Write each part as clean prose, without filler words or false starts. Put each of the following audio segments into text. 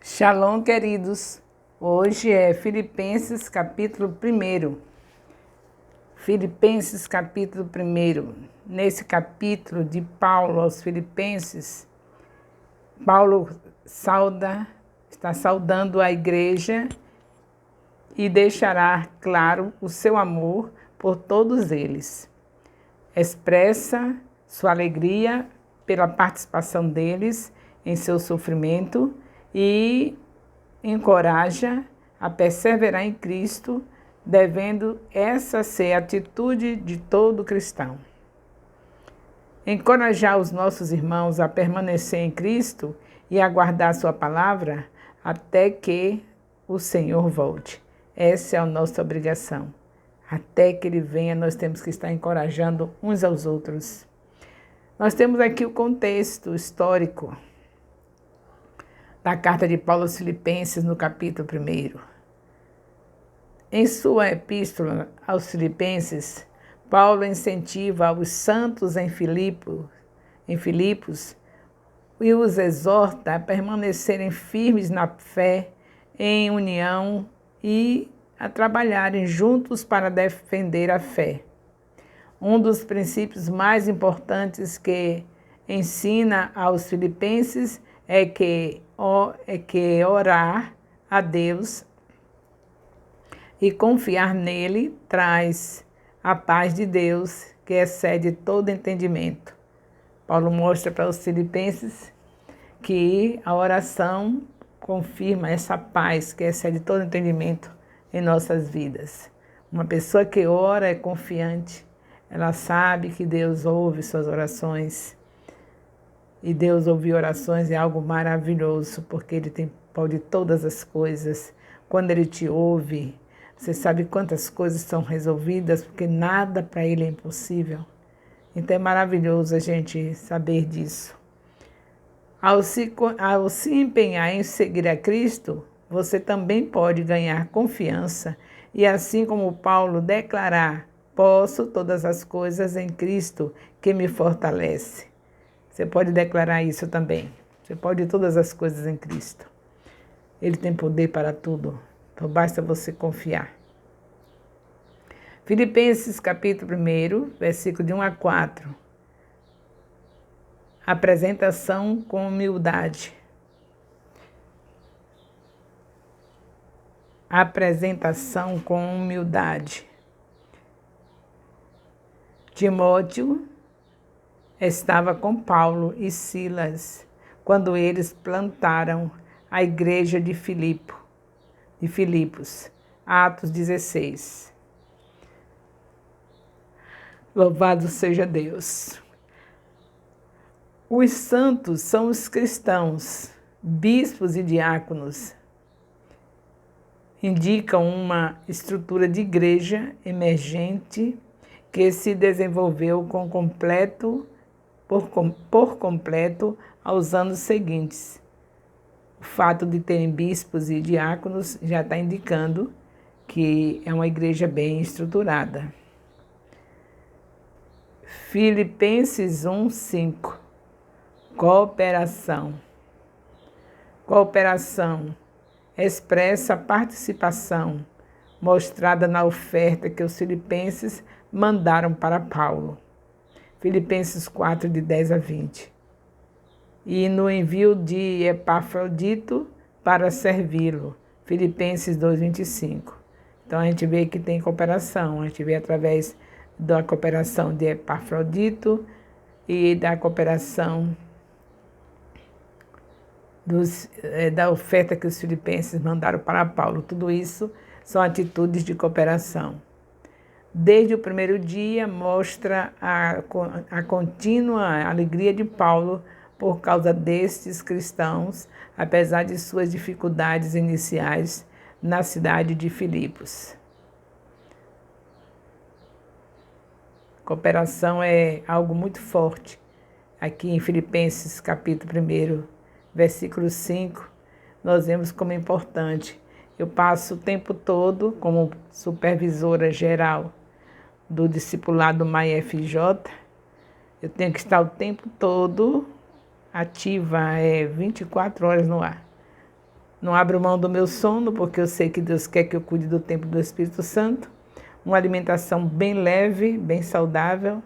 Shalom, queridos. Hoje é Filipenses capítulo 1. Filipenses capítulo 1. Nesse capítulo de Paulo aos Filipenses, Paulo está saudando a igreja e deixará claro o seu amor por todos eles. Expressa sua alegria pela participação deles em seu sofrimento e encoraja a perseverar em Cristo, devendo essa ser a atitude de todo cristão. Encorajar os nossos irmãos a permanecer em Cristo e aguardar sua palavra até que o Senhor volte. Essa é a nossa obrigação. Até que Ele venha, nós temos que estar encorajando uns aos outros. Nós temos aqui o contexto histórico da carta de Paulo aos Filipenses, no capítulo 1. Em sua epístola aos Filipenses, Paulo incentiva os santos em Filipos e os exorta a permanecerem firmes na fé, em união e a trabalharem juntos para defender a fé. Um dos princípios mais importantes que ensina aos filipenses é que orar a Deus e confiar nele traz a paz de Deus que excede todo entendimento. Paulo mostra para os filipenses que a oração confirma essa paz que excede todo entendimento em nossas vidas. Uma pessoa que ora é confiante, ela sabe que Deus ouve suas orações. E Deus ouvir orações é algo maravilhoso, porque Ele pode todas as coisas. Quando Ele te ouve, você sabe quantas coisas são resolvidas, porque nada para Ele é impossível. Então é maravilhoso a gente saber disso. Ao se empenhar em seguir a Cristo, você também pode ganhar confiança e, assim como Paulo, declarar: posso todas as coisas em Cristo que me fortalece. Você pode declarar isso também. Você pode todas as coisas em Cristo. Ele tem poder para tudo. Então basta você confiar. Filipenses capítulo 1, versículo de 1 a 4. Apresentação com humildade. Apresentação com humildade. Timóteo estava com Paulo e Silas quando eles plantaram a igreja de Filipos, Atos 16. Louvado seja Deus. Os santos são os cristãos, bispos e diáconos. Indicam uma estrutura de igreja emergente que se desenvolveu por completo aos anos seguintes. O fato de terem bispos e diáconos já está indicando que é uma igreja bem estruturada. Filipenses 1:5. Cooperação. Cooperação expressa a participação mostrada na oferta que os filipenses mandaram para Paulo. Filipenses 4, de 10 a 20. E no envio de Epafrodito para servi-lo. Filipenses 2, 25. Então a gente vê que tem cooperação. A gente vê através da cooperação de Epafrodito e da cooperação da oferta que os filipenses mandaram para Paulo. Tudo isso são atitudes de cooperação. Desde o primeiro dia, mostra a contínua alegria de Paulo por causa destes cristãos, apesar de suas dificuldades iniciais na cidade de Filipos. Cooperação é algo muito forte. Aqui em Filipenses, capítulo 1, versículo 5, nós vemos como é importante. Eu passo o tempo todo como supervisora geral do discipulado MyFJ, eu tenho que estar o tempo todo ativa, 24 horas no ar. Não abro mão do meu sono, porque eu sei que Deus quer que eu cuide do templo do Espírito Santo. Uma alimentação bem leve, bem saudável.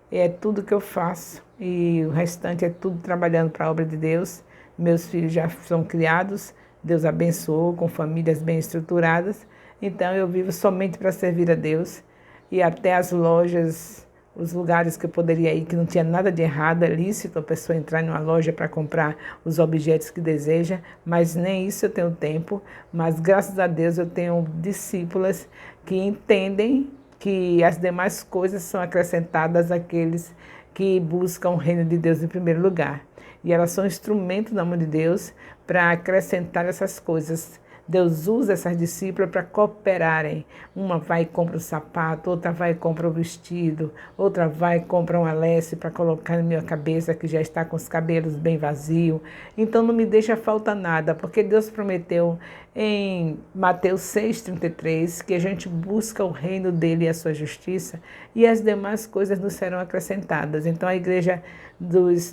É tudo que eu faço. E o restante é tudo trabalhando para a obra de Deus. Meus filhos já são criados. Deus abençoou com famílias bem estruturadas. Então eu vivo somente para servir a Deus. E até as lojas, os lugares que eu poderia ir, que não tinha nada de errado, é lícito a pessoa entrar em uma loja para comprar os objetos que deseja, mas nem isso eu tenho tempo. Mas graças a Deus eu tenho discípulas que entendem que as demais coisas são acrescentadas àqueles que buscam o reino de Deus em primeiro lugar. E elas são instrumentos da mão de Deus para acrescentar essas coisas. Deus usa essas discípulas para cooperarem. Uma vai e compra o sapato, outra vai e compra o vestido, outra vai e compra um Alesse para colocar na minha cabeça, que já está com os cabelos bem vazios. Então não me deixa falta nada, porque Deus prometeu em Mateus 6,33 que a gente busca o reino dele e a sua justiça, e as demais coisas nos serão acrescentadas. Então a igreja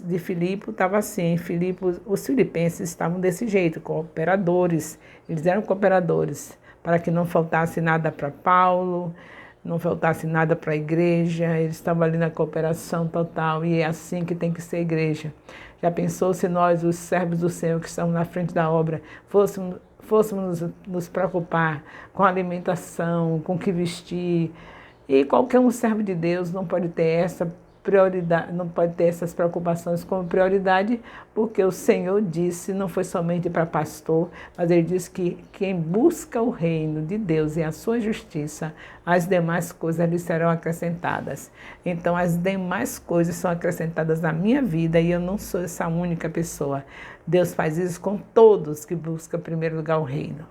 de Filipe estava assim. Os filipenses estavam desse jeito, cooperadores. Eles eram cooperadores, para que não faltasse nada para Paulo, não faltasse nada para a igreja. Eles estavam ali na cooperação total, e é assim que tem que ser a igreja. Já pensou se nós, os servos do Senhor que estamos na frente da obra, fôssemos nos preocupar com a alimentação, com o que vestir? E qualquer um servo de Deus não pode ter essa prioridade, não pode ter essas preocupações como prioridade, porque o Senhor disse, não foi somente para pastor, mas ele disse que quem busca o reino de Deus e a sua justiça, as demais coisas lhe serão acrescentadas. Então as demais coisas são acrescentadas na minha vida, e eu não sou essa única pessoa. Deus faz isso com todos que buscam em primeiro lugar o reino.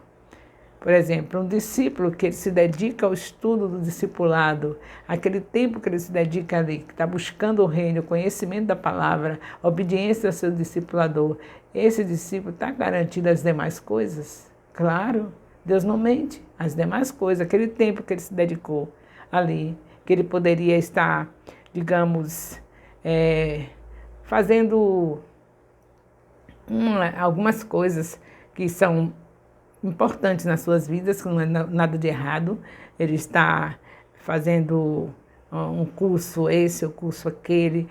Por exemplo, um discípulo que ele se dedica ao estudo do discipulado, aquele tempo que ele se dedica ali, que está buscando o reino, o conhecimento da palavra, a obediência ao seu discipulador, esse discípulo está garantido as demais coisas? Claro, Deus não mente. As demais coisas, aquele tempo que ele se dedicou ali, que ele poderia estar, digamos, fazendo algumas coisas que são importantes nas suas vidas, que não é nada de errado. Ele está fazendo um curso esse, um curso aquele,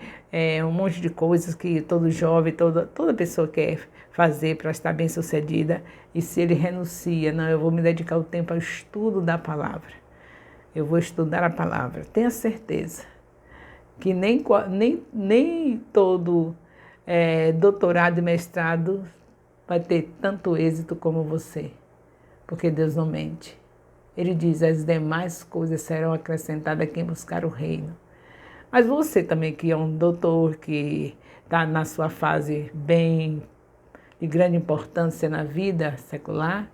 um monte de coisas que todo jovem, toda pessoa quer fazer para estar bem sucedida. E se ele renuncia, não, eu vou me dedicar o tempo ao estudo da palavra, eu vou estudar a palavra, tenha certeza que nem todo doutorado e mestrado vai ter tanto êxito como você, porque Deus não mente. Ele diz, as demais coisas serão acrescentadas a quem buscar o reino. Mas você também, que é um doutor, que está na sua fase bem de grande importância na vida secular,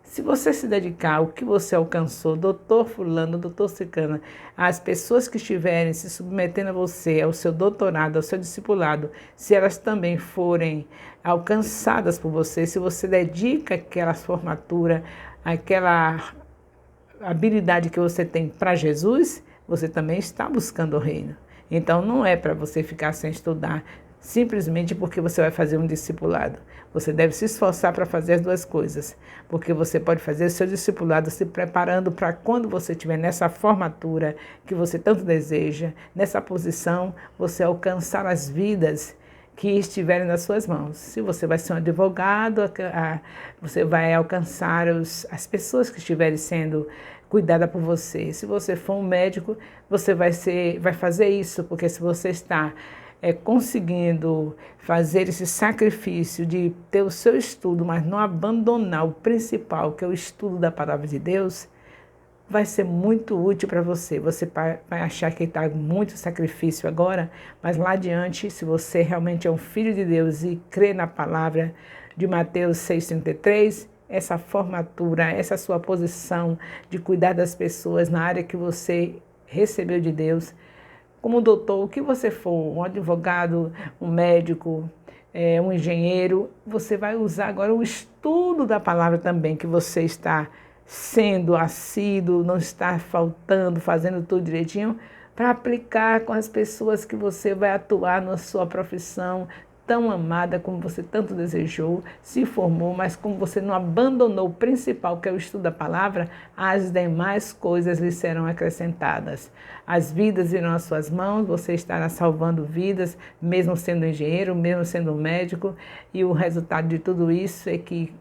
se você se dedicar ao que você alcançou, doutor fulano, doutor ciclano, as pessoas que estiverem se submetendo a você, ao seu doutorado, ao seu discipulado, se elas também forem alcançadas por você, se você dedica aquela formatura, aquela habilidade que você tem para Jesus, você também está buscando o reino. Então não é para você ficar sem estudar, simplesmente porque você vai fazer um discipulado. Você deve se esforçar para fazer as duas coisas, porque você pode fazer o seu discipulado se preparando para quando você estiver nessa formatura que você tanto deseja, nessa posição, você alcançar as vidas que estiverem nas suas mãos. Se você vai ser um advogado, você vai alcançar as pessoas que estiverem sendo cuidadas por você. Se você for um médico, você vai fazer isso, porque se você está conseguindo fazer esse sacrifício de ter o seu estudo, mas não abandonar o principal, que é o estudo da palavra de Deus, vai ser muito útil para você. Você vai achar que está muito sacrifício agora, mas lá adiante, se você realmente é um filho de Deus e crê na palavra de Mateus 6,33, essa formatura, essa sua posição de cuidar das pessoas na área que você recebeu de Deus, como doutor, o que você for, um advogado, um médico, um engenheiro, você vai usar agora o estudo da palavra também, que você está sendo assíduo, não está faltando, fazendo tudo direitinho, para aplicar com as pessoas que você vai atuar na sua profissão, tão amada, como você tanto desejou, se formou, mas como você não abandonou o principal, que é o estudo da palavra, as demais coisas lhe serão acrescentadas. As vidas irão às suas mãos, você estará salvando vidas, mesmo sendo engenheiro, mesmo sendo médico, e o resultado de tudo isso é que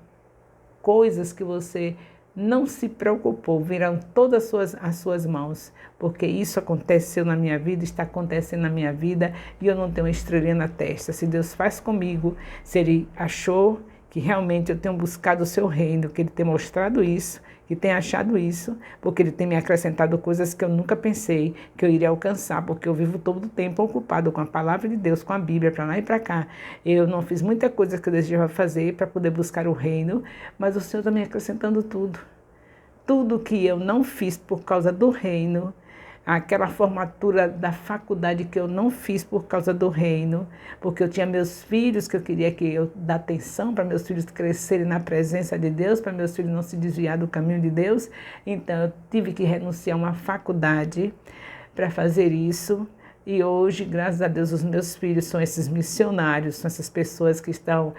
coisas que você não se preocupou, virão todas as suas mãos, porque isso aconteceu na minha vida, está acontecendo na minha vida e eu não tenho uma estrelinha na testa. Se Deus faz comigo, se Ele achou que realmente eu tenho buscado o seu reino, que Ele tem mostrado isso, que tem achado isso, porque Ele tem me acrescentado coisas que eu nunca pensei que eu iria alcançar, porque eu vivo todo o tempo ocupado com a palavra de Deus, com a Bíblia, para lá e para cá. Eu não fiz muita coisa que eu desejava fazer para poder buscar o reino, mas o Senhor está me acrescentando tudo. Tudo que eu não fiz por causa do reino, aquela formatura da faculdade que eu não fiz por causa do reino, porque eu tinha meus filhos, que eu queria que eu dar atenção para meus filhos crescerem na presença de Deus, para meus filhos não se desviar do caminho de Deus. Então eu tive que renunciar a uma faculdade para fazer isso. E hoje, graças a Deus, os meus filhos são esses missionários, são essas pessoas que estão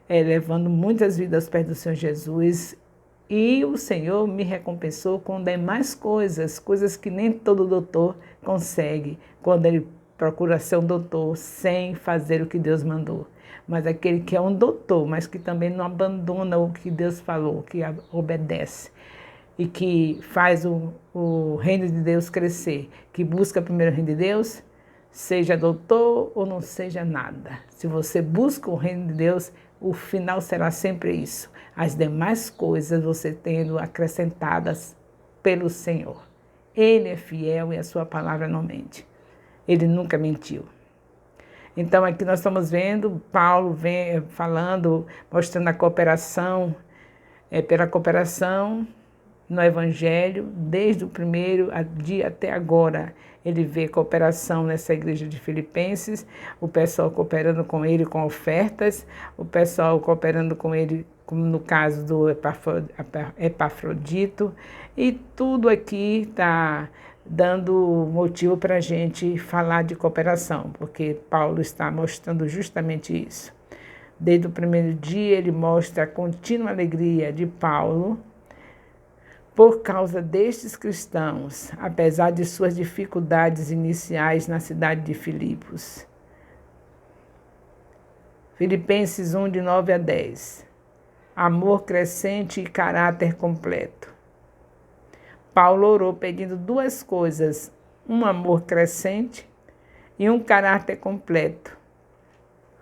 levando muitas vidas perto do Senhor Jesus. E o Senhor me recompensou com demais coisas que nem todo doutor consegue, quando ele procura ser um doutor sem fazer o que Deus mandou. Mas aquele que é um doutor, mas que também não abandona o que Deus falou, que obedece e que faz o reino de Deus crescer, que busca primeiro o reino de Deus, seja doutor ou não seja nada. Se você busca o reino de Deus, o final será sempre isso. As demais coisas você tendo acrescentadas pelo Senhor. Ele é fiel e a sua palavra não mente. Ele nunca mentiu. Então aqui nós estamos vendo Paulo vem falando, mostrando a cooperação, pela cooperação no Evangelho, desde o primeiro dia até agora. Ele vê cooperação nessa igreja de Filipenses, o pessoal cooperando com ele com ofertas, o pessoal cooperando com ele, como no caso do Epafrodito, e tudo aqui está dando motivo para a gente falar de cooperação, porque Paulo está mostrando justamente isso. Desde o primeiro dia ele mostra a contínua alegria de Paulo, por causa destes cristãos, apesar de suas dificuldades iniciais na cidade de Filipos. Filipenses 1, de 9 a 10. Amor crescente e caráter completo. Paulo orou pedindo duas coisas, um amor crescente e um caráter completo.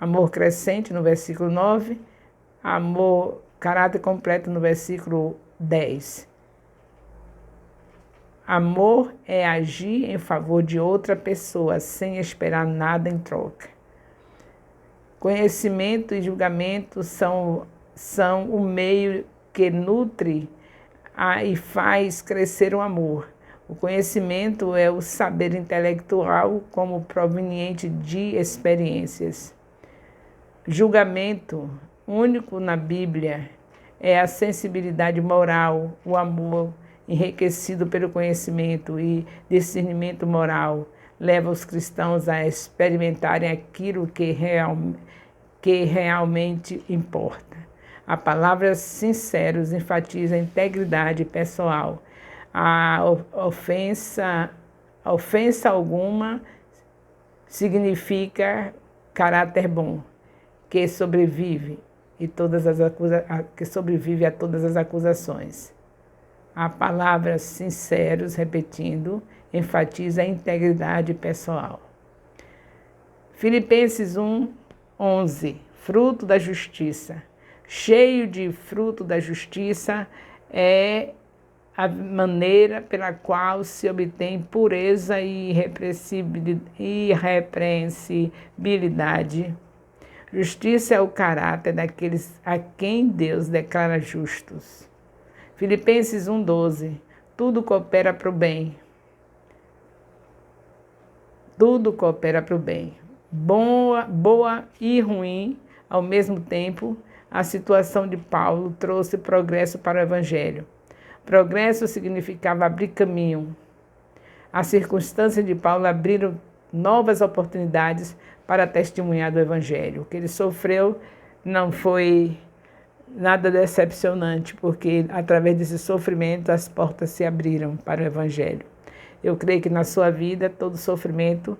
Amor crescente no versículo 9, caráter completo no versículo 10. Amor é agir em favor de outra pessoa sem esperar nada em troca. Conhecimento e julgamento são o meio que nutre e faz crescer o amor. O conhecimento é o saber intelectual como proveniente de experiências. Julgamento, único na Bíblia, é a sensibilidade moral, o amor enriquecido pelo conhecimento e discernimento moral, leva os cristãos a experimentarem aquilo que realmente importa. A palavra sinceros enfatiza a integridade pessoal. A ofensa alguma significa caráter bom, que sobrevive a todas as acusações. A palavra sinceros, repetindo, enfatiza a integridade pessoal. Filipenses 1, 11. Fruto da justiça. Cheio de fruto da justiça é a maneira pela qual se obtém pureza e irrepreensibilidade. Justiça é o caráter daqueles a quem Deus declara justos. Filipenses 1,12. Tudo coopera para o bem. Tudo coopera para o bem. Boa e ruim, ao mesmo tempo, a situação de Paulo trouxe progresso para o Evangelho. Progresso significava abrir caminho. As circunstâncias de Paulo novas oportunidades para testemunhar do Evangelho. O que ele sofreu não foi nada decepcionante, porque através desse sofrimento as portas se abriram para o Evangelho. Eu creio que na sua vida todo sofrimento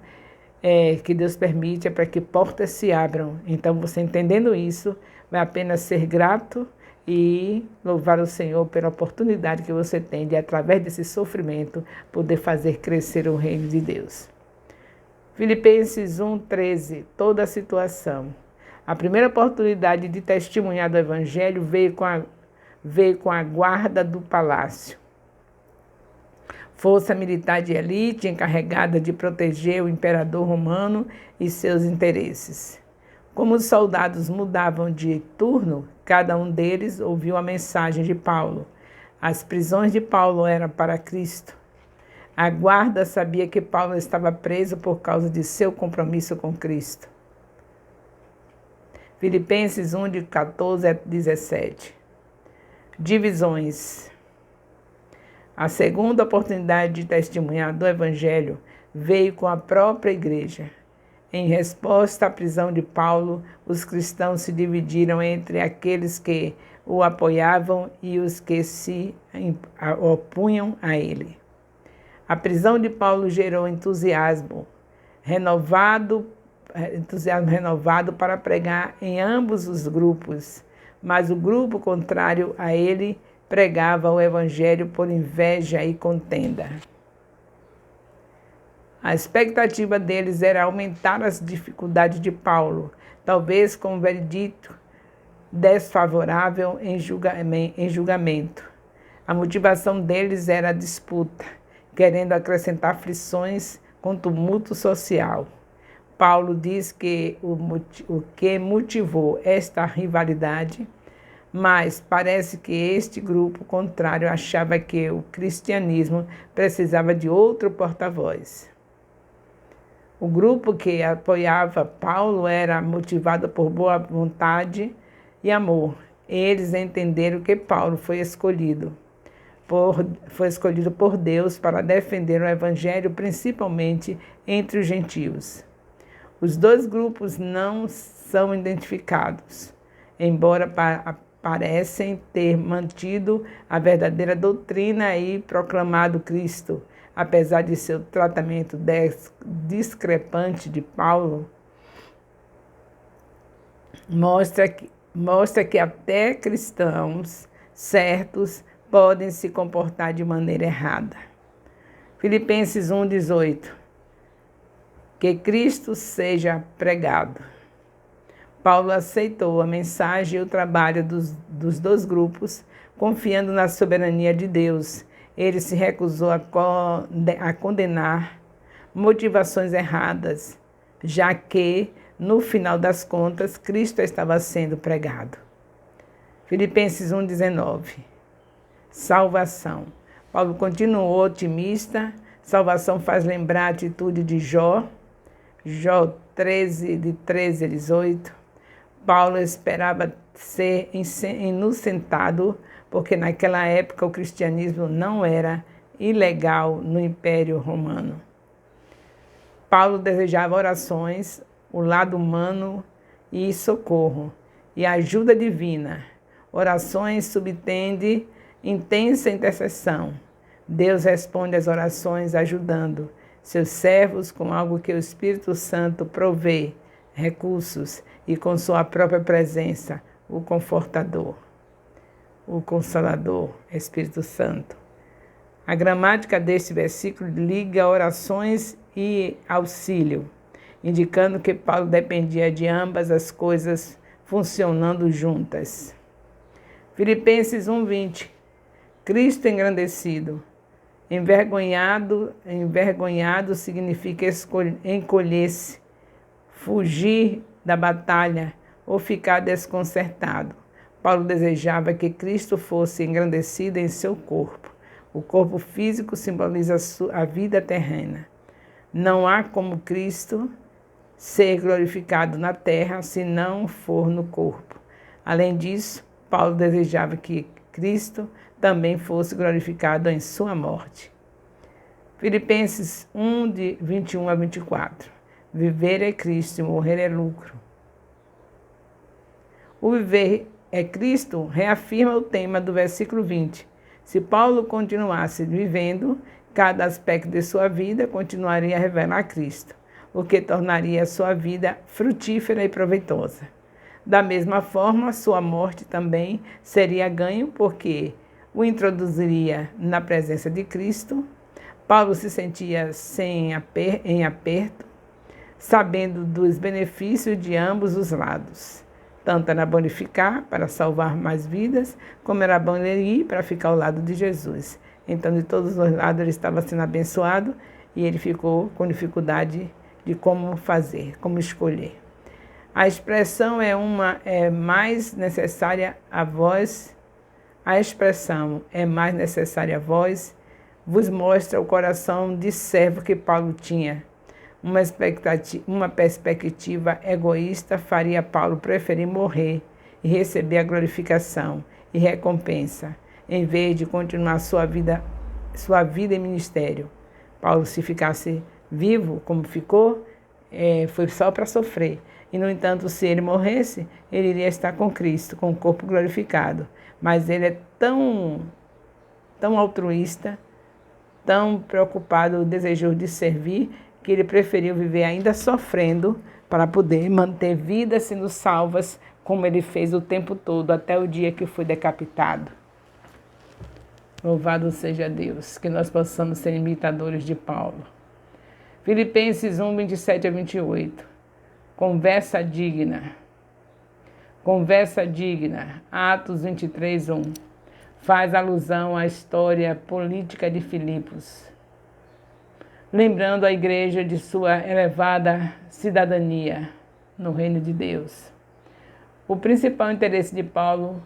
que Deus permite é para que portas se abram. Então você entendendo isso, vai apenas ser grato e louvar o Senhor pela oportunidade que você tem de, através desse sofrimento, poder fazer crescer o reino de Deus. Filipenses 1:13, toda a situação. A primeira oportunidade de testemunhar do Evangelho veio com a guarda do palácio. Força militar de elite encarregada de proteger o imperador romano e seus interesses. Como os soldados mudavam de turno, cada um deles ouviu a mensagem de Paulo. As prisões de Paulo eram para Cristo. A guarda sabia que Paulo estava preso por causa de seu compromisso com Cristo. Filipenses 1, de 14 a 17. Divisões. A segunda oportunidade de testemunhar do Evangelho veio com a própria igreja. Em resposta à prisão de Paulo, os cristãos se dividiram entre aqueles que o apoiavam e os que se opunham a ele. A prisão de Paulo gerou entusiasmo renovado para pregar em ambos os grupos, mas o grupo contrário a ele pregava o Evangelho por inveja e contenda. A expectativa deles era aumentar as dificuldades de Paulo, talvez com um veredito desfavorável em julgamento. A motivação deles era a disputa, querendo acrescentar aflições com tumulto social. Paulo diz que o que motivou esta rivalidade, mas parece que este grupo contrário achava que o cristianismo precisava de outro porta-voz. O grupo que apoiava Paulo era motivado por boa vontade e amor. Eles entenderam que Paulo foi escolhido por Deus para defender o Evangelho, principalmente entre os gentios. Os dois grupos não são identificados, embora parecem ter mantido a verdadeira doutrina e proclamado Cristo. Apesar de seu tratamento discrepante de Paulo, mostra que até cristãos certos podem se comportar de maneira errada. Filipenses 1:18. Que Cristo seja pregado. Paulo aceitou a mensagem e o trabalho dos dois grupos, confiando na soberania de Deus. Ele se recusou a condenar motivações erradas, já que, no final das contas, Cristo estava sendo pregado. Filipenses 1:19. Salvação. Paulo continuou otimista. Salvação faz lembrar a atitude de Jó 13, de 13 a 18. Paulo esperava ser inocentado, porque naquela época o cristianismo não era ilegal no Império Romano. Paulo desejava orações, o lado humano e socorro, e ajuda divina. Orações subtende intensa intercessão. Deus responde às orações ajudando seus servos com algo que o Espírito Santo provê, recursos, e com sua própria presença, o Confortador, o Consolador, Espírito Santo. A gramática deste versículo liga orações e auxílio, indicando que Paulo dependia de ambas as coisas funcionando juntas. Filipenses 1:20. Cristo engrandecido. Envergonhado significa encolher-se, fugir da batalha ou ficar desconcertado. Paulo desejava que Cristo fosse engrandecido em seu corpo. O corpo físico simboliza a vida terrena. Não há como Cristo ser glorificado na terra se não for no corpo. Além disso, Paulo desejava que Cristo também fosse glorificado em sua morte. Filipenses 1, de 21 a 24. Viver é Cristo e morrer é lucro. O viver é Cristo reafirma o tema do versículo 20. Se Paulo continuasse vivendo, cada aspecto de sua vida continuaria a revelar Cristo, o que tornaria a sua vida frutífera e proveitosa. Da mesma forma, sua morte também seria ganho, porque o introduziria na presença de Cristo. Paulo se sentia em aperto, sabendo dos benefícios de ambos os lados. Tanto era bonificar para salvar mais vidas, como era bom ele ir para ficar ao lado de Jesus. Então, de todos os lados, ele estava sendo abençoado e ele ficou com dificuldade de como fazer, como escolher. A expressão é mais necessária a vós. A expressão é mais necessária a vós, vos mostra o coração de servo que Paulo tinha. Uma perspectiva egoísta faria Paulo preferir morrer e receber a glorificação e recompensa, em vez de continuar sua vida em ministério. Paulo, se ficasse vivo como ficou, foi só para sofrer. E, no entanto, se ele morresse, ele iria estar com Cristo, com o corpo glorificado. Mas ele é tão altruísta, tão preocupado, desejoso de servir, que ele preferiu viver ainda sofrendo para poder manter vidas sendo salvas, como ele fez o tempo todo, até o dia que foi decapitado. Louvado seja Deus, que nós possamos ser imitadores de Paulo. Filipenses 1, 27 a 28. Conversa digna. Conversa digna. Atos 23, 1. Faz alusão à história política de Filipos, lembrando a igreja de sua elevada cidadania no reino de Deus. O principal interesse de Paulo,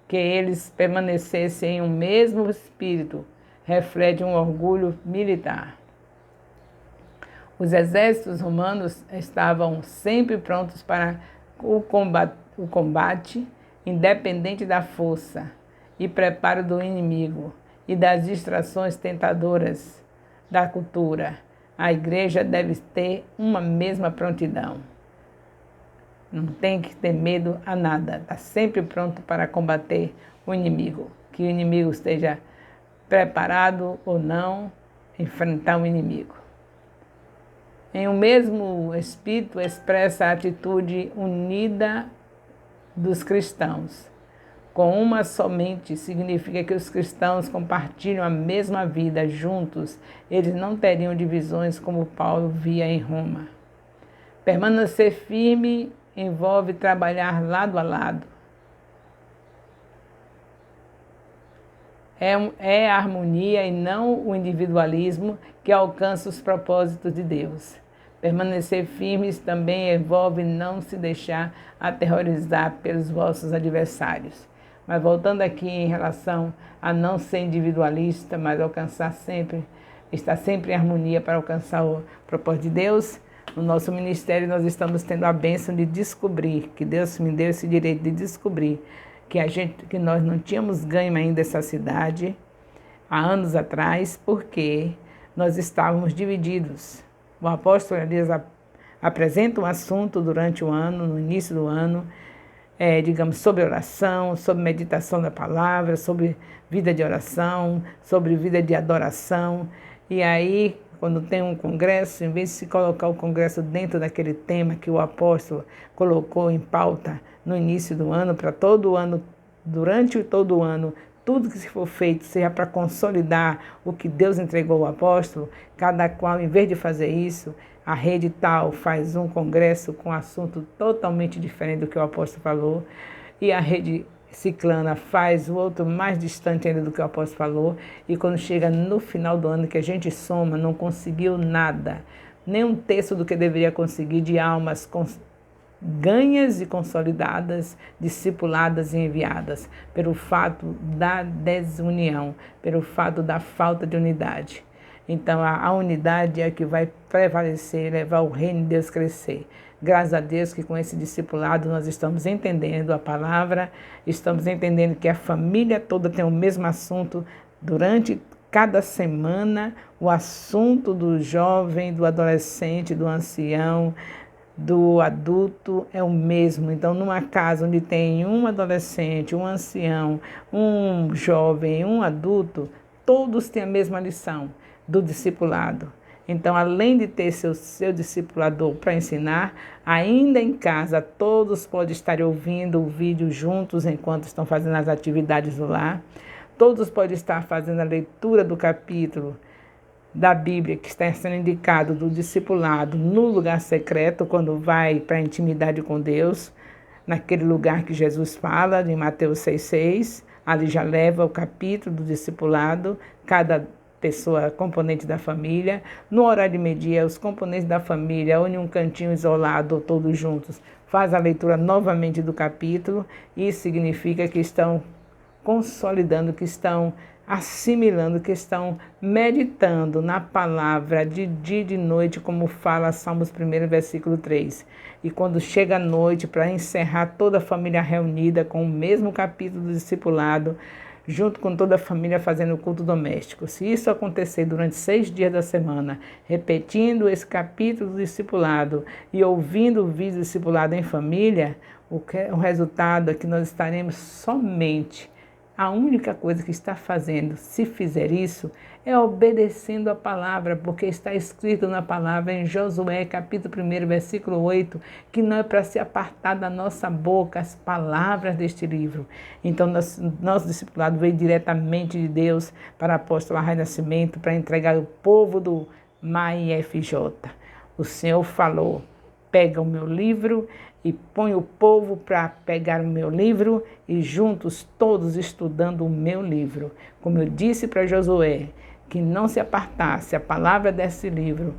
que eles permanecessem em um mesmo espírito, reflete um orgulho militar. Os exércitos romanos estavam sempre prontos para o combate, independente da força e preparo do inimigo e das distrações tentadoras da cultura. A igreja deve ter uma mesma prontidão. Não tem que ter medo a nada. Está sempre pronto para combater o inimigo. Que o inimigo esteja preparado ou não, enfrentar o inimigo. Em um mesmo espírito expressa a atitude unida dos cristãos. Com uma somente significa que os cristãos compartilham a mesma vida juntos. Eles não teriam divisões como Paulo via em Roma. Permanecer firme envolve trabalhar lado a lado. É a harmonia e não o individualismo que alcança os propósitos de Deus. Permanecer firmes também envolve não se deixar aterrorizar pelos vossos adversários. Mas voltando aqui em relação a não ser individualista, mas estar sempre em harmonia para alcançar o propósito de Deus, no nosso ministério nós estamos tendo a bênção de descobrir, que Deus me deu esse direito de descobrir, que nós não tínhamos ganho ainda essa cidade há anos atrás, porque nós estávamos divididos. O apóstolo Elias apresenta um assunto durante o ano, no início do ano, sobre oração, sobre meditação da palavra, sobre vida de oração, sobre vida de adoração. E aí, quando tem um congresso, em vez de se colocar o congresso dentro daquele tema que o apóstolo colocou em pauta no início do ano, para todo o ano, durante todo o ano, tudo que se for feito seja para consolidar o que Deus entregou ao apóstolo, cada qual, em vez de fazer isso, a rede tal faz um congresso com assunto totalmente diferente do que o apóstolo falou, e a rede ciclana faz o outro mais distante ainda do que o apóstolo falou, e quando chega no final do ano que a gente soma, não conseguiu nada, nem um terço do que deveria conseguir de almas ganhas e consolidadas, discipuladas e enviadas, pelo fato da desunião, pelo fato da falta de unidade. Então, a unidade é que vai prevalecer, levar o reino de Deus crescer. Graças a Deus que com esse discipulado nós estamos entendendo a palavra, estamos entendendo que a família toda tem o mesmo assunto durante cada semana o assunto do jovem, do adolescente, do ancião, do adulto é o mesmo. Então, numa casa onde tem um adolescente, um ancião, um jovem, um adulto, todos têm a mesma lição do discipulado. Então, além de ter seu discipulador para ensinar, ainda em casa todos podem estar ouvindo o vídeo juntos enquanto estão fazendo as atividades do lar. Todos podem estar fazendo a leitura do capítulo da Bíblia que está sendo indicado do discipulado no lugar secreto, quando vai para a intimidade com Deus, naquele lugar que Jesus fala, em Mateus 6,6, ali já leva o capítulo do discipulado, cada pessoa, componente da família. No horário de meio-dia, os componentes da família, ou em um cantinho isolado, ou todos juntos, faz a leitura novamente do capítulo. Isso significa que estão consolidando, que estão assimilando, que estão meditando na palavra de dia e de noite, como fala Salmos 1, versículo 3. E quando chega a noite, para encerrar, toda a família reunida com o mesmo capítulo do discipulado, junto com toda a família fazendo o culto doméstico. Se isso acontecer durante 6 dias da semana, repetindo esse capítulo do discipulado e ouvindo o vídeo discipulado em família, o resultado é que nós estaremos somente... A única coisa que está fazendo, se fizer isso, é obedecendo a palavra, porque está escrito na palavra em Josué, capítulo 1, versículo 8, que não é para se apartar da nossa boca as palavras deste livro. Então, nosso discipulado veio diretamente de Deus para a apóstola Raia Nascimento, para entregar o povo do MAI-FJ. O Senhor falou, pega o meu livro e põe o povo para pegar o meu livro e juntos todos estudando o meu livro. Como eu disse para Josué, que não se apartasse a palavra desse livro,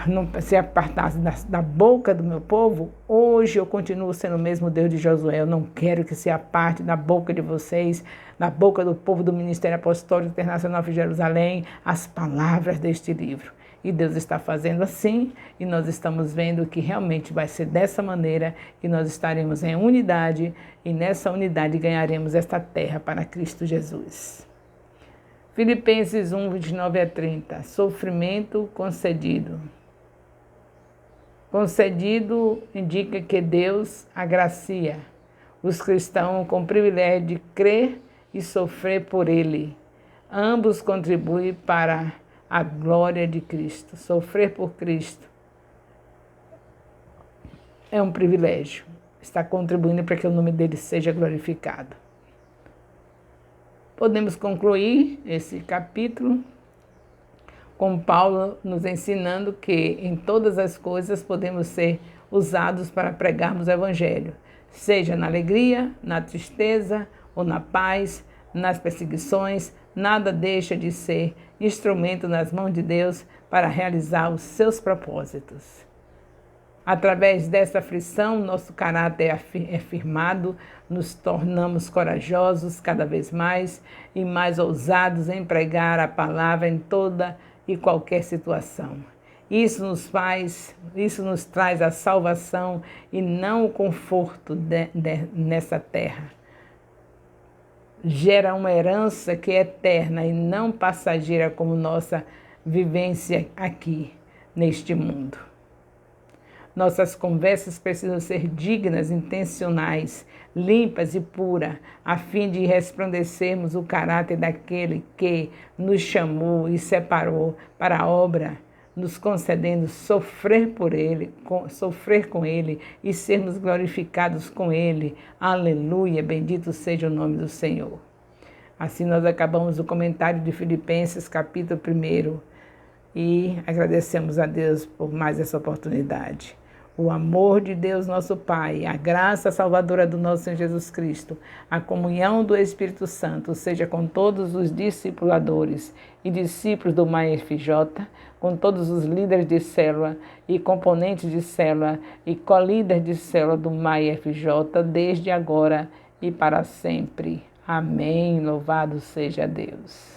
não se apartasse da boca do meu povo, hoje eu continuo sendo o mesmo Deus de Josué. Eu não quero que se aparte da boca de vocês, da boca do povo do Ministério Apostólico Internacional de Jerusalém, as palavras deste livro. E Deus está fazendo assim, e nós estamos vendo que realmente vai ser dessa maneira que nós estaremos em unidade, e nessa unidade ganharemos esta terra para Cristo Jesus. Filipenses 1, 29 a 30. Sofrimento concedido. Concedido indica que Deus agracia os cristãos com o privilégio de crer e sofrer por Ele. Ambos contribuem para a glória de Cristo. Sofrer por Cristo é um privilégio. Está contribuindo para que o nome dele seja glorificado. Podemos concluir esse capítulo com Paulo nos ensinando que em todas as coisas podemos ser usados para pregarmos o Evangelho, seja na alegria, na tristeza ou na paz, nas perseguições. Nada deixa de ser instrumento nas mãos de Deus para realizar os seus propósitos. Através dessa aflição, nosso caráter é firmado, nos tornamos corajosos cada vez mais e mais ousados em pregar a palavra em toda e qualquer situação. Isso nos traz a salvação e não o conforto nessa terra. Gera uma herança que é eterna e não passageira como nossa vivência aqui, neste mundo. Nossas conversas precisam ser dignas, intencionais, limpas e puras, a fim de resplandecermos o caráter daquele que nos chamou e separou para a obra, nos concedendo sofrer por Ele, sofrer com Ele e sermos glorificados com Ele. Aleluia, bendito seja o nome do Senhor. Assim nós acabamos o comentário de Filipenses, capítulo 1, e agradecemos a Deus por mais essa oportunidade. O amor de Deus, nosso Pai, a graça salvadora do nosso Senhor Jesus Cristo, a comunhão do Espírito Santo, seja com todos os discipuladores e discípulos do MAI-FJ, com todos os líderes de célula e componentes de célula e co-líderes de célula do MAI-FJ, desde agora e para sempre. Amém. Louvado seja Deus.